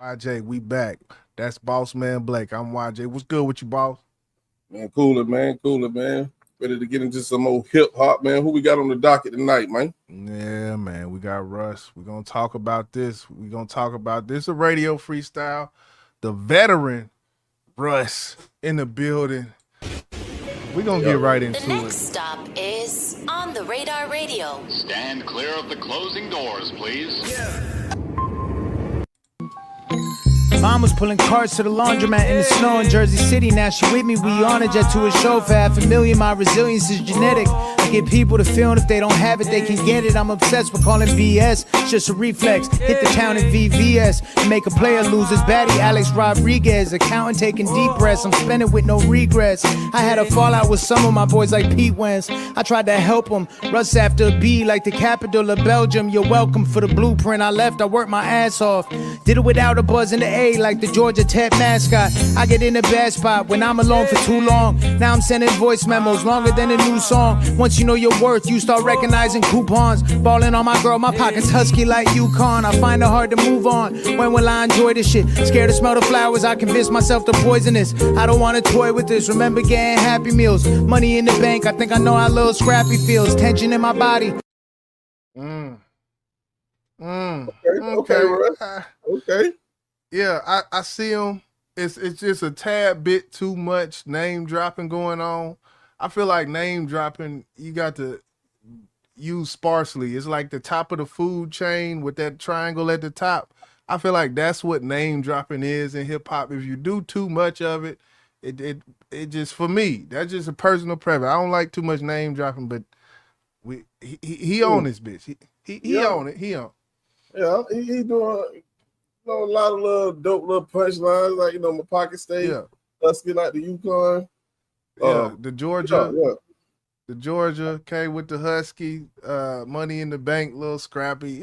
YJ, we back. That's Boss Man Blake. I'm YJ. What's good with you, boss? Man, cooler, man. Cooler, man. Ready to get into some old hip hop, man. Who we got on the docket tonight, man? Yeah, man. We got Russ. We're gonna talk about this. We're gonna talk about this. A radio freestyle. The veteran Russ in the building. We're gonna get right into it. The next stop is On the Radar Radio. Stand clear of the closing doors, please. Mom was pulling carts to the laundromat in the snow in Jersey City. Now she with me, we on a jet to a show for $500,000. My resilience is genetic. I get people to feel if they don't have it, they can get it. I'm obsessed with calling BS, it's just a reflex. Hit the town in VVS, make a player lose his baddie. Alex Rodriguez, accountant taking deep breaths. I'm spending with no regrets. I had a fallout with some of my boys like Pete Wentz. I tried to help them. Russ after a B like the capital of Belgium. You're welcome for the blueprint. I left, I worked my ass off. Did it without a buzz in the A like the Georgia Tech mascot. I get in the bad spot when I'm alone for too long. Now I'm sending voice memos longer than a new song. Once you know your worth, you start recognizing coupons. Balling on my girl, my pockets husky like Yukon. I find it hard to move on. When will I enjoy this shit? Scared to smell the flowers, I convince myself to poisonous. I don't wanna toy with this. Remember getting Happy Meals, money in the bank. I think I know how little Scrappy feels. Tension in my body. Okay, Russ. Okay. Yeah, I see him. It's just a tad bit too much name dropping going on. I feel like name dropping, you got to use sparsely. It's like the top of the food chain with that triangle at the top. I feel like that's what name dropping is in hip hop. If you do too much of it, it just, for me, that's just a personal preference. I don't like too much name dropping, but he on this bitch. He on it. He on. Yeah, he doing a lot of little dope little punchlines, like my pocket state, husky like the Yukon. The Georgia. Yeah. The Georgia came with the Husky, money in the bank, little Scrappy.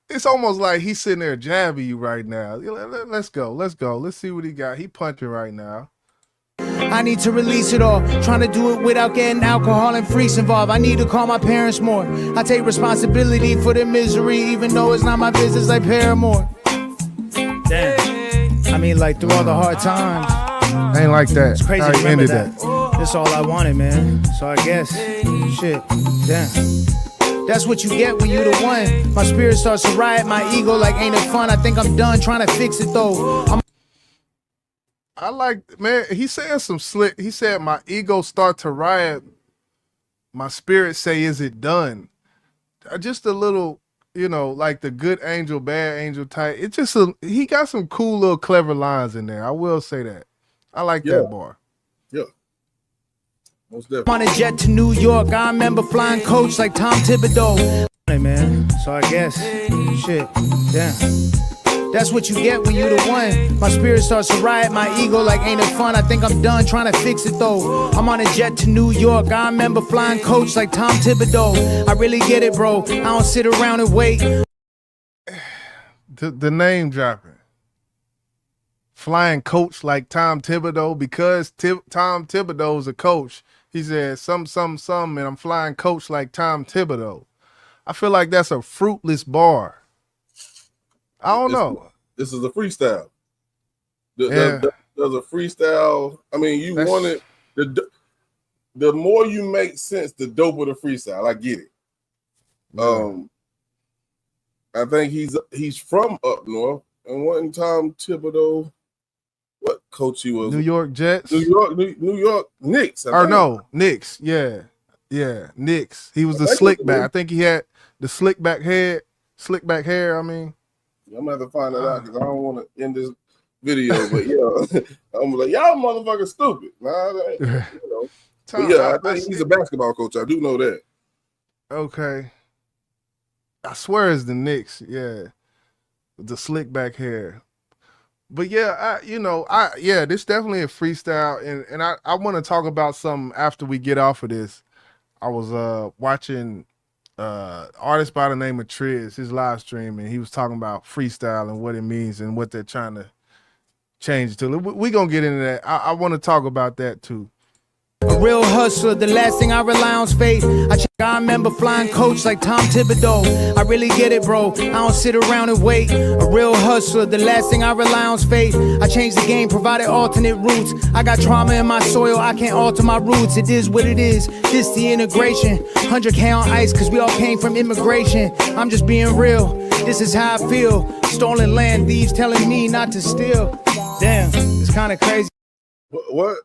It's almost like he's sitting there jabbing you right now. Let's go. Let's see what he got. He punching right now. I need to release it all. Trying to do it without getting alcohol and freaks involved. I need to call my parents more. I take responsibility for their misery, even though it's not my business like Paramore. Damn. I mean, like, through all the hard times. Ain't like that. It's crazy to remember that. That's all I wanted, man. So I guess, shit, damn. That's what you get when you the one. My spirit starts to riot, my ego like ain't it fun. I think I'm done trying to fix it though. I like, man, he said some slick. He said my ego start to riot. My spirit say, is it done? Just a little, like the good angel, bad angel type. It's just he got some cool little clever lines in there. I will say that. I like that bar. Yeah. Most definitely. I'm on a jet to New York. I remember flying coach like Tom Thibodeau. Hey, man. So I guess, shit, damn. That's what you get when you the one. My spirit starts to riot, my ego like ain't it fun. I think I'm done trying to fix it though. I'm on a jet to New York. I remember flying coach like Tom Thibodeau. I really get it, bro. I don't sit around and wait. The name dropping. Flying coach like Tom Thibodeau, because Tom Thibodeau is a coach. He said some, and I'm flying coach like Tom Thibodeau. I feel like that's a fruitless bar. I don't know. This is a freestyle. There's a freestyle. I mean, you want it. The more you make sense, the doper the freestyle. I get it. Yeah. I think he's from up north, and one Tom Thibodeau. What coach he was? New York Jets. New York Knicks. Knicks. Yeah, Knicks. He was the slick back. I think he had the slick back hair. I mean. I'm gonna have to find that out because I don't want to end this video. But I'm like, y'all motherfuckers stupid. I think he's a basketball coach. I do know that. Okay. I swear it's the Knicks. Yeah, the slick back hair. But this definitely a freestyle, and I want to talk about something after we get off of this. I was watching artist by the name of Triz, his live stream, and he was talking about freestyle and what it means and what they're trying to change it to. We're gonna get into that. I want to talk about that too. A real hustler, the last thing I rely on's faith. I remember flying coach like Tom Thibodeau. I really get it, bro. I don't sit around and wait. A real hustler, the last thing I rely on's faith. I changed the game, provided alternate routes. I got trauma in my soil, I can't alter my roots. It is what it is, this the integration. 100K on ice, cause we all came from immigration. I'm just being real, this is how I feel. Stolen land, thieves telling me not to steal. Damn, it's kinda crazy. What?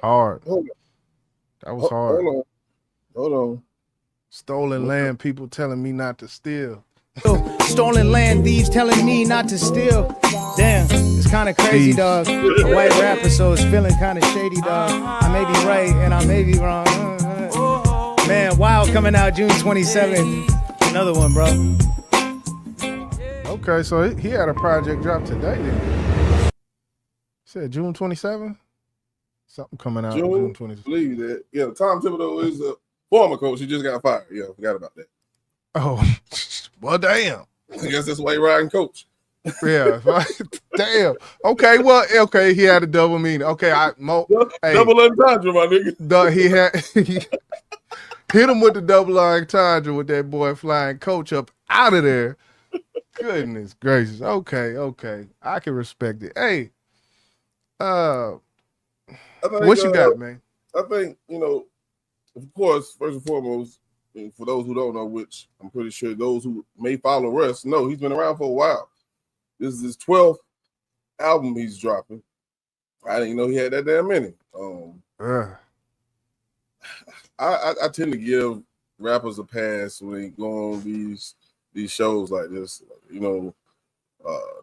Hard. Hold on. That was hard. Hold on. Stolen land, people telling me not to steal. Stolen land, thieves telling me not to steal. Damn, it's kind of crazy, dog. A white rapper, so it's feeling kind of shady, dog. I may be right and I may be wrong. Man, Wild coming out June 27th. Another one, bro. Okay, so he had a project drop today then. Said June 27th? Something coming out June 27th. Believe that. Yeah, Tom Thibodeau is a former coach. He just got fired. Yeah, I forgot about that. Oh, well, damn. I guess that's why he riding coach. Yeah, damn. Okay, well, okay, he had a double meaning. Okay, double entendre, my nigga. He hit him with the double entendre with that boy flying coach up out of there. Goodness gracious. Okay, I can respect it. Hey, what you got, man? I think, of course, first and foremost, and for those who don't know, which I'm pretty sure those who may follow Russ know, he's been around for a while. This is his 12th album he's dropping. I didn't know he had that damn many. I tend to give rappers a pass when they go on these shows like this, the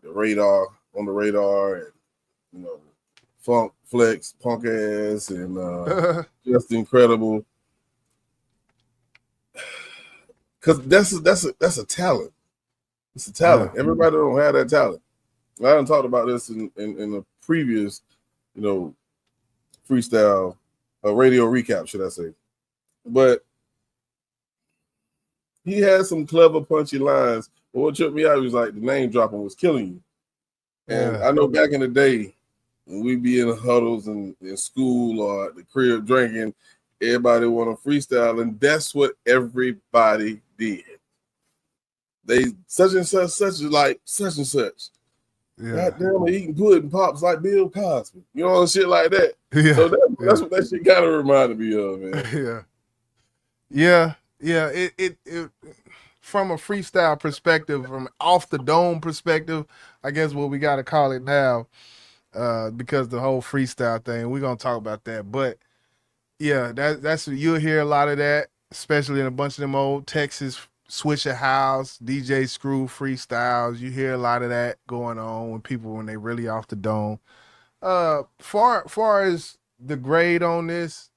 radar, on the radar, and Funk Flex, Punk Ass, and Just Incredible. Because that's a talent. It's a talent. Yeah. Everybody don't have that talent. I done talked about this in a previous, freestyle, radio recap, should I say. But he had some clever, punchy lines. But what tripped me out was like the name dropping was killing you. And I know back in the day, when we be in huddles and in school or at the crib drinking, everybody want to freestyle, and that's what everybody did. They such and such like such and such. Yeah. God damn it, eating pudding pops like Bill Cosby. Shit like that. Yeah. So that's what that shit kind of reminded me of, man. Yeah. It from a freestyle perspective, from off the dome perspective, I guess what we got to call it now, because the whole freestyle thing, we're gonna talk about that. But yeah, that's you'll hear a lot of that, especially in a bunch of them old Texas Swisher House, DJ Screw freestyles. You hear a lot of that going on when they really off the dome. Far as the grade on this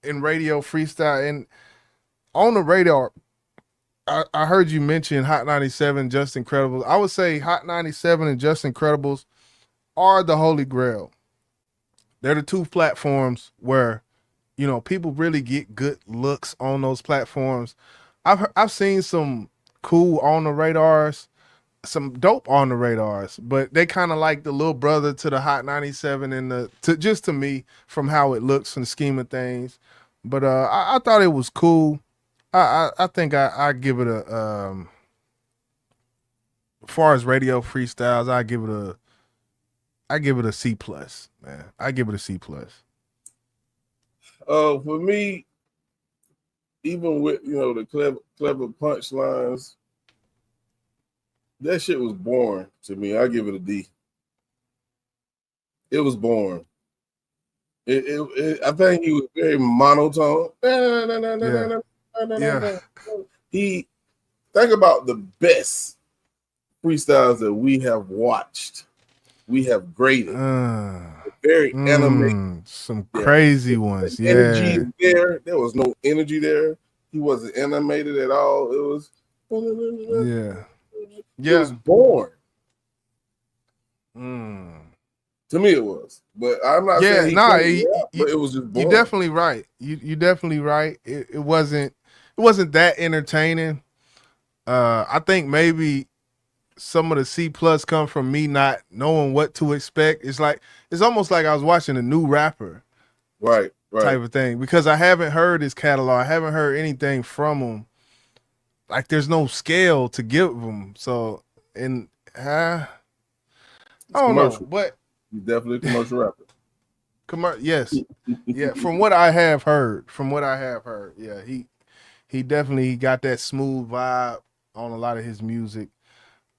in radio freestyle and on the radar, I heard you mention Hot 97, Just Incredibles. I would say Hot 97 and Just Incredibles are the holy grail. They're the two platforms where people really get good looks on those platforms. I've seen some cool on the radars, some dope on the radars, but they kind of like the little brother to the Hot 97 and to me from how it looks and the scheme of things. But I thought it was cool. I think I give it a as far as radio freestyles, I give it a C+, man. I give it a C+. For me, even with the clever punchlines, that shit was boring to me. I give it a D. It was boring. I think he was very monotone. Yeah. He think about the best freestyles that we have watched. We have graded. Very animated. Some crazy ones. The energy there was no energy there. He wasn't animated at all. It was it was boring. To me it was. But I'm not saying but it was just boring. You're definitely right. You definitely right. It wasn't that entertaining. I think maybe some of the C+ come from me not knowing what to expect. It's almost like I was watching a new rapper. Right. type of thing, because I haven't heard his catalog. I haven't heard anything from him. Like, there's no scale to give him. So, and I don't know, but he's definitely a commercial rapper. Yes, yeah. From what I have heard, yeah, he definitely got that smooth vibe on a lot of his music.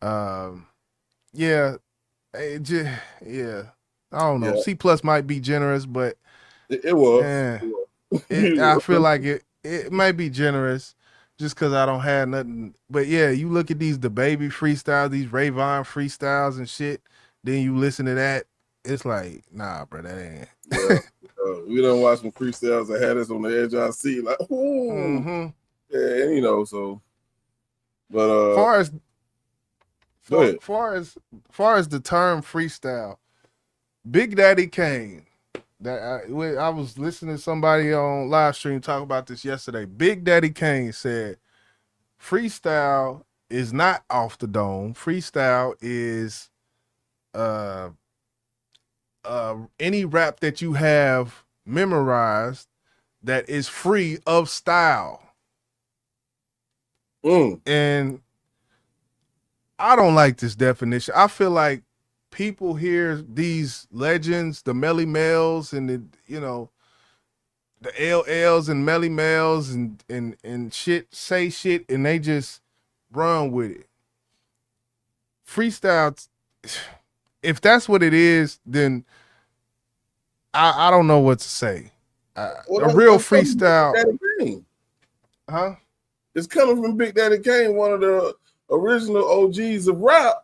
Yeah, yeah. I don't know. C plus might be generous, but it was. I feel like it might be generous just because I don't have nothing. But yeah, you look at the baby freestyles, these Rayvon freestyles and shit. Then you listen to that, it's like, nah, bro, that ain't. Yeah. We done watch some freestyles that had us on the edge of our seat, like, ooh, yeah, and so. But far as the term freestyle, Big Daddy Kane. That I was listening to somebody on live stream talk about this yesterday. Big Daddy Kane said, freestyle is not off the dome. Freestyle is any rap that you have memorized that is free of style. And I don't like this definition. I feel like people hear these legends, the Melly Mels and the LLs and Melly Mels and shit, say shit, and they just run with it. Freestyle, if that's what it is, then I don't know what to say. A real freestyle, huh? It's coming from Big Daddy Kane, one of the original OGs of rap.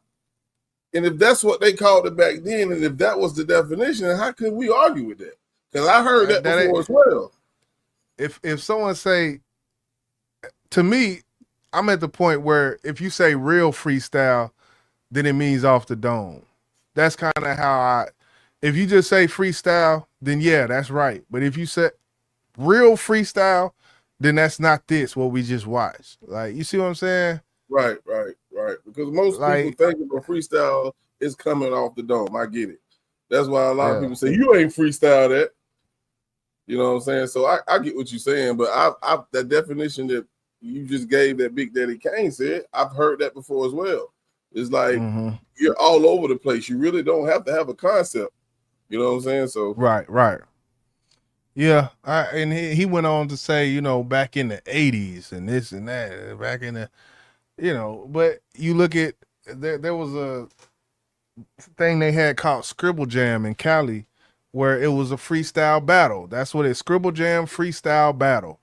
And if that's what they called it back then, and if that was the definition, how could we argue with that? Because I heard that before as well. If someone say, to me, I'm at the point where if you say real freestyle, then it means off the dome. That's kind of how if you just say freestyle, then yeah, that's right. But if you say real freestyle, then that's not what we just watched. Like, you see what I'm saying? Right. Because most people think of a freestyle is coming off the dome. I get it. That's why a lot of people say, you ain't freestyle that. You know what I'm saying? So I get what you're saying, but I that definition that you just gave that Big Daddy Kane said, I've heard that before as well. It's like you're all over the place. You really don't have to have a concept. You know what I'm saying? So right. Yeah, and he went on to say, back in the 80s and this and that, back in the, but you look at, there was a thing they had called Scribble Jam in Cali, where it was a freestyle battle. That's what it's, Scribble Jam freestyle battle.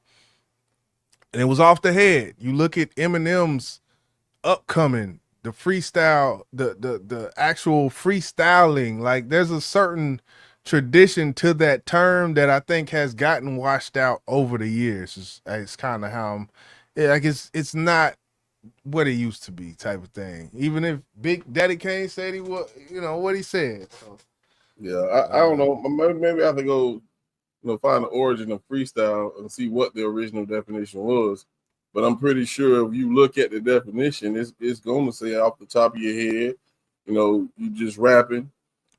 And it was off the head. You look at Eminem's upcoming, the freestyle, the actual freestyling, like there's a certain tradition to that term that I think has gotten washed out over the years. It's kind of how it's not what it used to be, type of thing. Even if Big Daddy Kane said he was, what he said. So, yeah, I don't know. Maybe I have to go, find the origin of freestyle and see what the original definition was. But I'm pretty sure if you look at the definition, it's going to say off the top of your head, you just rapping.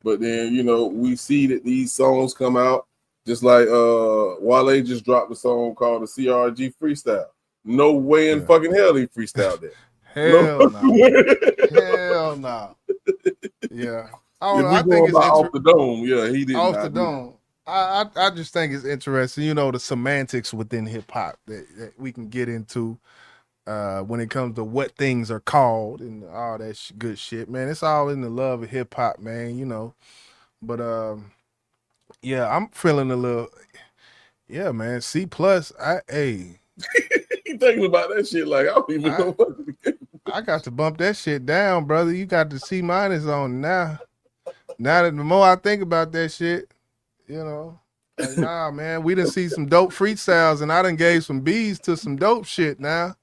But then, we see that these songs come out, just like Wale just dropped a song called the CRG Freestyle. No way in fucking hell he freestyled that. Hell no. Hell no. Yeah. I think it's off the dome. Yeah, he did off the dome. I just think it's interesting, the semantics within hip hop that we can get into when it comes to what things are called and all that good shit, man. It's all in the love of hip hop, man, But yeah, I'm feeling a little, man. C plus, you thinking about that shit like I don't even know what to get. I got to bump that shit down, brother. You got the C minus on now. Now that the more I think about that shit, like, nah, man, we done see some dope freestyles, and I done gave some B's to some dope shit now.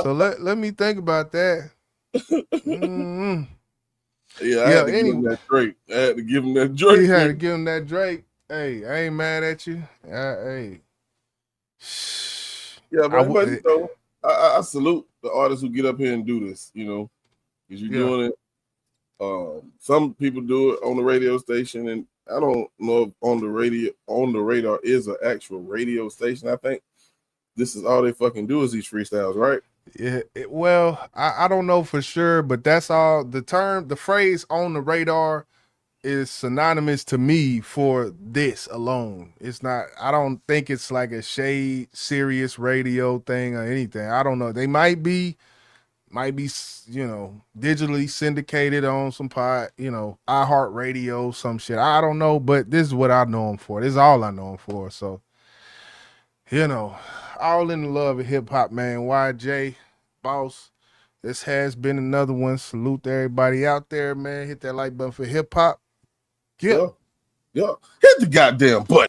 So let me think about that. Mm-hmm. Yeah, I had to give him that Drake. I had to give him that Drake. You had to give him that Drake. Hey, I ain't mad at you. Hey. Yeah, but I salute the artists who get up here and do this, because you're doing it. Some people do it on the radio station, and I don't know if on the radar is an actual radio station. I think this is all they fucking do is these freestyles, right? Yeah, well, I don't know for sure, but that's all. The phrase on the radar is synonymous to me for this alone. It's not, I don't think it's like a shade serious radio thing or anything. I don't know. They might be, digitally syndicated on some iHeart Radio, some shit. I don't know, but this is what I know them for. This is all I know them for. So, all in the love of hip hop, man. YJ, boss. This has been another one. Salute to everybody out there, man. Hit that like button for hip hop. Yeah. Hit the goddamn button.